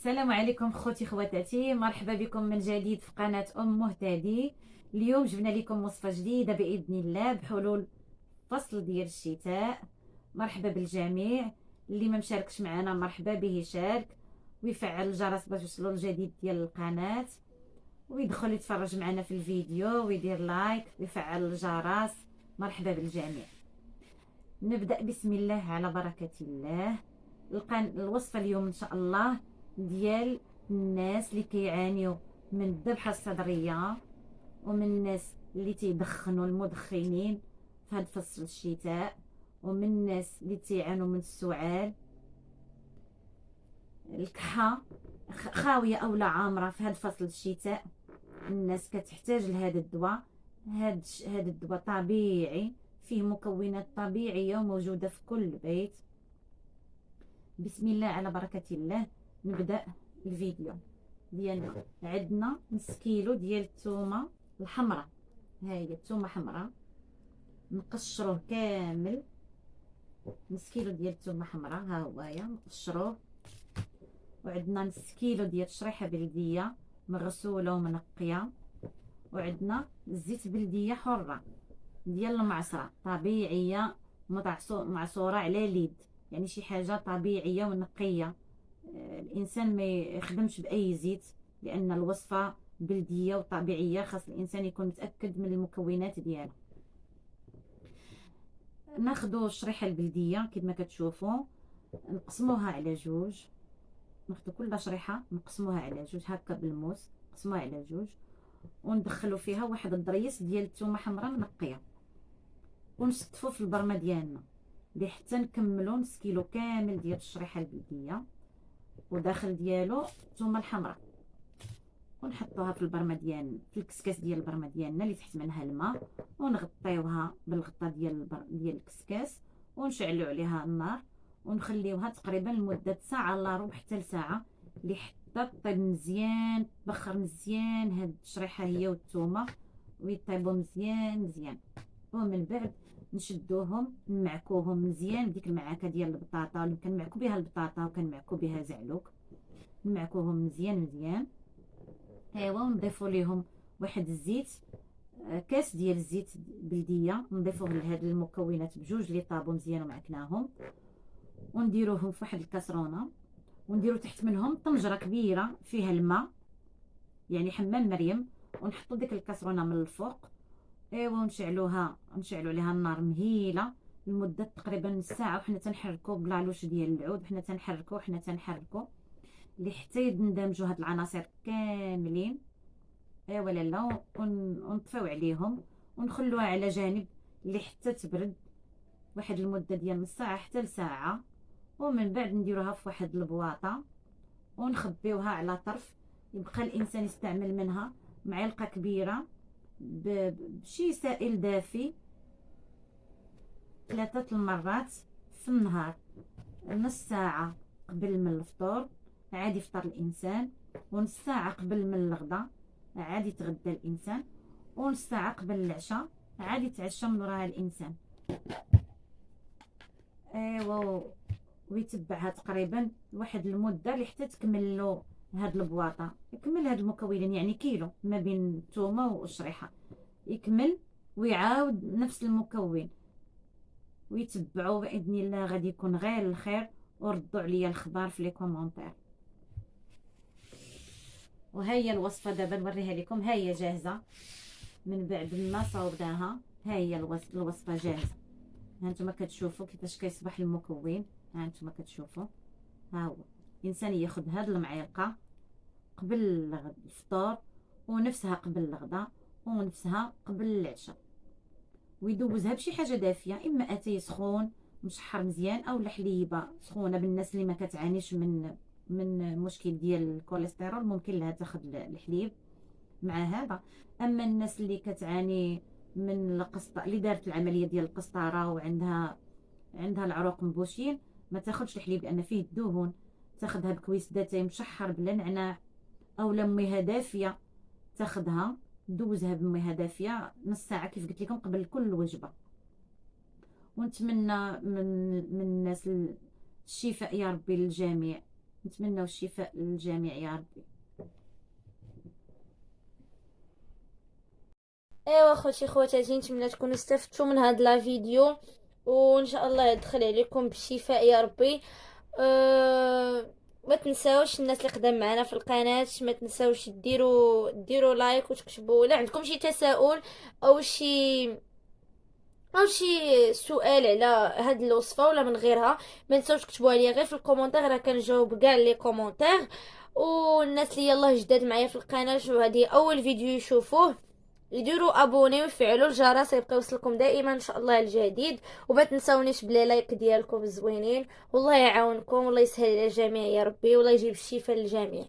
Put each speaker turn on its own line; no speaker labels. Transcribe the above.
السلام عليكم خوتي خواتاتي، مرحبا بكم من جديد في قناة مهتدي. اليوم جبنا لكم وصفة جديدة بإذن الله بحلول فصل ديال الشتاء. مرحبا بالجميع، اللي ما مشاركش معنا مرحبا به يشارك ويفعل الجرس باش يوصلوا الجديد ديال القناة، ويدخل يتفرج معنا في الفيديو ويدير لايك ويفعل الجرس. مرحبا بالجميع. نبدأ بسم الله على بركة الله. الوصفة اليوم إن شاء الله ديال الناس اللي كيعانيو من الذبحة الصدرية، ومن الناس اللي تيدخنوا المدخنين في هاد فصل الشتاء، ومن الناس اللي تيعانوا من السعال، الكحة خاوية أو لا عامرة في هاد فصل الشتاء. الناس كتحتاج لهذا الدواء. هاد الدواء طبيعي، فيه مكونات طبيعية وموجودة في كل بيت. بسم الله على بركة الله. نبدأ الفيديو ديالنا. عندنا نص كيلو ديال الثومة الحمراء، هاهي الثومة حمراء نقشروه كامل. نص كيلو ديال الثومة حمراء ها هويا نقشروه. وعندنا نص كيلو ديال الشريحة بلدية مغسولة ومنقية. وعندنا زيت بلدية حرة ديال المعصرة طبيعية معصورة على اليد، يعني شي حاجة طبيعية ونقية. الإنسان ما يخدمش بأي زيت، لأن الوصفة بلدية وطبيعية، خاص الإنسان يكون متأكد من المكونات ديالها. ناخدو الشريحة البلدية كما كتشوفوا، نقسموها على جوج. ناخدو كل شريحة نقسموها على جوج هكا بالموس، نقسموها على جوج، وندخلو فيها واحد الضريس ديال الثومة حمراء منقية، ونشطفو في البرمة ديالنا حتى نكملو نص كيلو كامل ديال الشريحة البلدية وداخل ديالو الثومة الحمراء، ونحطوها في البرمه ديالنا، في الكسكاس ديال البرمه ديالنا اللي تحت منها الماء، ونغطيوها بالغطا ديال الكسكاس، ونشعلوا عليها النار، ونخليوها تقريبا لمده ساعه الا ربع حتى لساعه، حتى طيب مزيان، تبخر مزيان هاد الشريحه هي والثومه، ويطيبوا مزيان مزيان. ومن بعد نشدوهم نمعكوهم مزيان بديك المعاكه ديال البطاطا اللي كنمعكو بها البطاطا وكنمعكو بها زعلوك. نمعكوهم مزيان مزيان. ايوا ونضيفوا ليهم واحد الزيت، كاس ديال الزيت بلديه، نضيفوه لهاد المكونات بجوج اللي طابوا مزيان ومعكناهم، ونديروهم في واحد الكاسرونه، ونديروا تحت منهم طنجره كبيره فيها الماء، يعني حمام مريم، ونحطوا ديك الكاسرونه من الفوق. ايوا نشعلوا عليها النار مهيله لمده تقريبا نص ساعه، وحنا تنحركوا بلالوش ديال العود، وحنا تنحركوا حتى يندمجوا هاد العناصر كاملين. ايوا لالا، ونطفيو عليهم ونخلوها على جانب حتى تبرد واحد المده ديال نص ساعه حتى لساعه. ومن بعد نديروها في واحد البواطه ونخبيوها على طرف، يبقى الانسان يستعمل منها معلقه كبيره بشي سائل دافي 3 المرات في النهار. نص ساعه قبل من الفطور عادي يفطر الانسان، ونص ساعه قبل من الغداء عادي يتغدى الانسان، ونص ساعه قبل العشاء عادي يتعشى من وراها الانسان. ايوا، ويتبعها تقريبا واحد المده حتى تكمل له هاد البواطه، يكمل هاد المكونات، يعني كيلو ما بين الثومه والشريحه، يكمل ويعاود نفس المكون، ويتبعوا باذن الله غادي يكون غير الخير. وردوا عليا الخبر في لي كومونتير. وهي الوصفه دابا نوريها لكم، ها هي جاهزه من بعد ما صوبناها. ها هي الوصفه جاهزه. ها انتم كتشوفوا كيفاش كيصبح المكون. ها انتم كتشوفوا، ها هو الانسان ياخذ هاد المعلقه قبل الفطور، ونفسها قبل الغداء، ونفسها قبل العشاء، ويدوزها بشي حاجه دافيه، اما اتاي سخون مشحر مزيان، او حليبه سخونه. بالناس اللي ما كتعانيش من مشكل ديال الكوليسترول ممكن لها تاخذ الحليب مع هذا. اما الناس اللي كتعاني من القسطره، اللي دارت العمليه ديال القسطره وعندها العروق مبوشين، ما تاخذش الحليب لان فيه الدهون. تاخذها بكويس داتاي مشحر بلا نعناع، او ميها دافيه تاخذها، دوزها بميها دافيه نص ساعه كيف قلت لكم قبل كل وجبه. ونتمنى من الناس الشفاء يا ربي للجميع، نتمنى الشفاء للجميع يا ربي.
ايوا خوتي خواتاتي، نتمنى تكونوا استفدتوا من هاد لا فيديو، وان شاء الله يدخل عليكم بالشفاء يا ربي. ما تنساوش الناس اللي قدام معنا في القناه، ما تنساوش ديروا لايك وتكتبوا لا عندكم شي تساؤل او شي سؤال على هاد الوصفه ولا من غيرها. ما تنساوش تكتبوها لي غير في الكومونتير، راه كنجاوب كاع لي كومونتير. والناس اللي يلاه جداد معايا في القناه وهذه اول فيديو يشوفوه، يديروا ابوني ويفعلوا الجرس يبقى يوصلكم دائما ان شاء الله الجديد. وما تنساونيش بلي لايك ديالكم زوينين. والله يعاونكم والله يسهل على الجميع يا ربي، والله يجيب الشفاء للجميع.